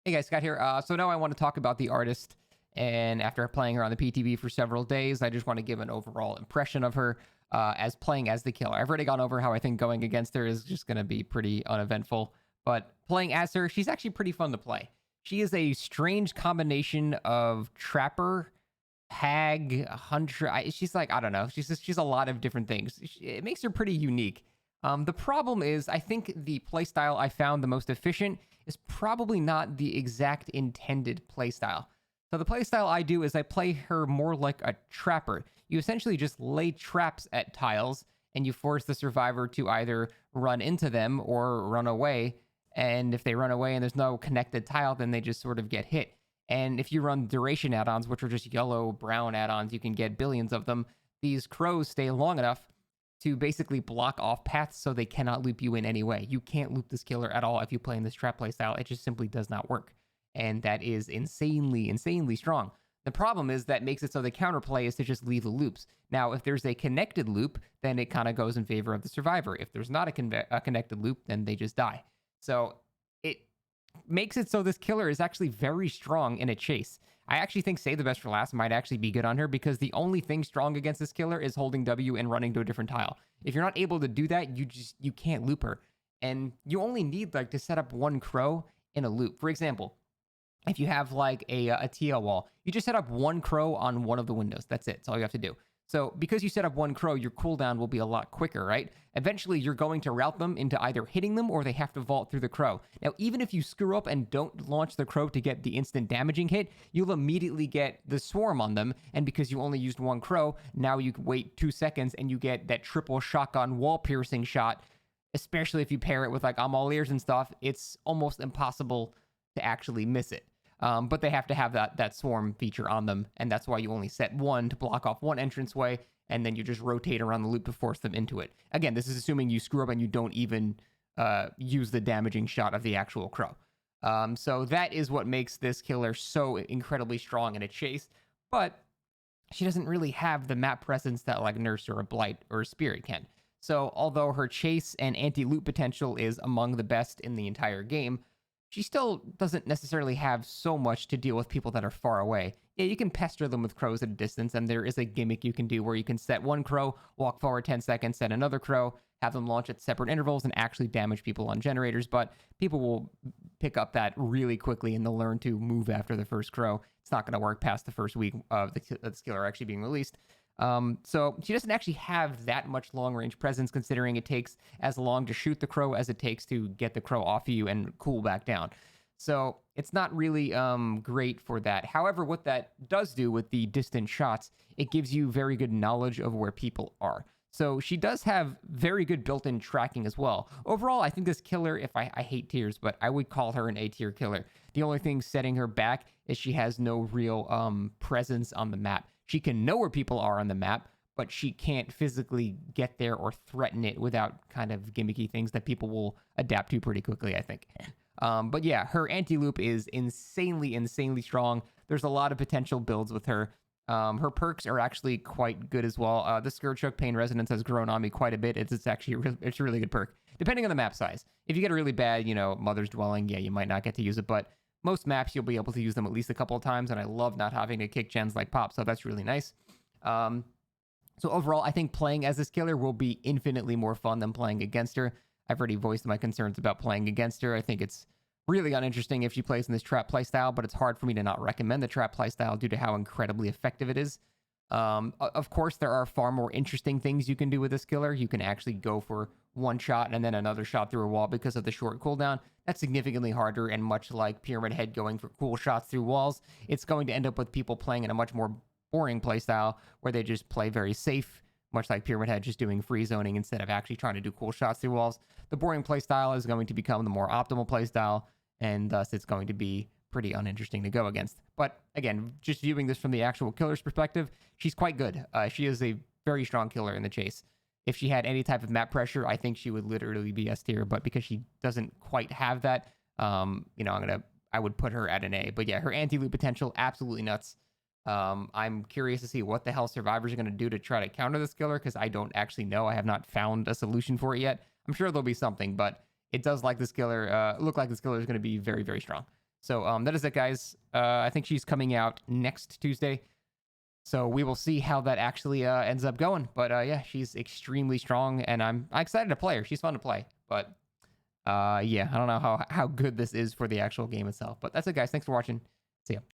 Hey guys, Scott here. So now I want to talk about the artist. And after playing her on the PTB for several days, I just want to give an overall impression of her as playing as the killer. I've already gone over how I think going against her is just going to be pretty uneventful. But playing as her, she's actually pretty fun to play. She is a strange combination of trapper, hag, hunter. She's like, I don't know. She's a lot of different things. It makes her pretty unique. The problem is, I think the playstyle I found the most efficient is probably not the exact intended playstyle. So the playstyle I do is I play her more like a trapper. You essentially just lay traps at tiles and you force the survivor to either run into them or run away. And if they run away and there's no connected tile, then they just sort of get hit. And if you run duration add-ons, which are just yellow, brown add-ons, you can get billions of them. These crows stay long enough to basically block off paths so they cannot loop you in any way. You can't loop this killer at all if you play in this trap play style. It just simply does not work. And that is insanely, insanely strong. The problem is that makes it so the counterplay is to just leave the loops. Now, if there's a connected loop, then it kind of goes in favor of the survivor. If there's not a connected loop, then they just die. So it makes it so this killer is actually very strong in a chase. I actually think Save the Best for Last might actually be good on her because the only thing strong against this killer is holding W and running to a different tile. If you're not able to do that, you can't loop her. And you only need like to set up one crow in a loop. For example, if you have like a TL wall, you just set up one crow on one of the windows. That's it. That's all you have to do. So because you set up one crow, your cooldown will be a lot quicker, right? Eventually, you're going to route them into either hitting them or they have to vault through the crow. Now, even if you screw up and don't launch the crow to get the instant damaging hit, you'll immediately get the swarm on them. And because you only used one crow, now you can wait 2 seconds and you get that triple shotgun wall piercing shot. Especially if you pair it with like I'm all ears and stuff, it's almost impossible to actually miss it. But they have to have that swarm feature on them, and that's why you only set one to block off one entranceway, and then you just rotate around the loop to force them into it. Again, this is assuming you screw up and you don't even use the damaging shot of the actual crow. So that is what makes this killer so incredibly strong in a chase, but she doesn't really have the map presence that like Nurse or a Blight or a Spirit can. So although her chase and anti-loot potential is among the best in the entire game, she still doesn't necessarily have so much to deal with people that are far away. Yeah, you can pester them with crows at a distance, and there is a gimmick you can do where you can set one crow, walk forward 10 seconds, set another crow, have them launch at separate intervals, and actually damage people on generators, but people will pick up that really quickly, and they'll learn to move after the first crow. It's not going to work past the first week of the skiller actually being released. So she doesn't actually have that much long-range presence, considering it takes as long to shoot the crow as it takes to get the crow off of you and cool back down. So it's not really great for that. However, what that does do with the distant shots, it gives you very good knowledge of where people are. So she does have very good built-in tracking as well. Overall, I think this killer, if I hate tiers, but I would call her an A-tier killer. The only thing setting her back is she has no real presence on the map. She can know where people are on the map, but she can't physically get there or threaten it without kind of gimmicky things that people will adapt to pretty quickly, I think. But yeah, her anti-loop is insanely, insanely strong. There's a lot of potential builds with her. Her perks are actually quite good as well. The Scourge Hook Pain Resonance has grown on me quite a bit. It's actually it's a really good perk, depending on the map size. If you get a really bad, Mother's Dwelling, yeah, you might not get to use it, but most maps, you'll be able to use them at least a couple of times, and I love not having to kick gens like Pop, so that's really nice. So overall, I think playing as this killer will be infinitely more fun than playing against her. I've already voiced my concerns about playing against her. I think it's really uninteresting if she plays in this trap playstyle, but it's hard for me to not recommend the trap playstyle due to how incredibly effective it is. Of course, there are far more interesting things you can do with this killer. You can actually go for one shot and then another shot through a wall because of the short cooldown. That's significantly harder, and much like Pyramid Head going for cool shots through walls, it's going to end up with people playing in a much more boring playstyle where they just play very safe, much like Pyramid Head, just doing free zoning instead of actually trying to do cool shots through walls. The boring playstyle is going to become the more optimal playstyle, and thus it's going to be pretty uninteresting to go against. But again, just viewing this from the actual killer's perspective, she's quite good. She is a very strong killer in the chase. If she had any type of map pressure, I think she would literally be S tier, but because she doesn't quite have that, I would put her at an A. But yeah, her anti-loot potential, absolutely nuts. I'm curious to see what the hell survivors are going to do to try to counter this killer, because I don't actually know. I have not found a solution for it yet. I'm sure there'll be something, but it does look like this killer is going to be very, very strong. So that is it, guys. I think she's coming out next Tuesday. So we will see how that actually ends up going. But yeah, she's extremely strong, and I'm excited to play her. She's fun to play. But yeah, I don't know how good this is for the actual game itself. But that's it, guys. Thanks for watching. See ya.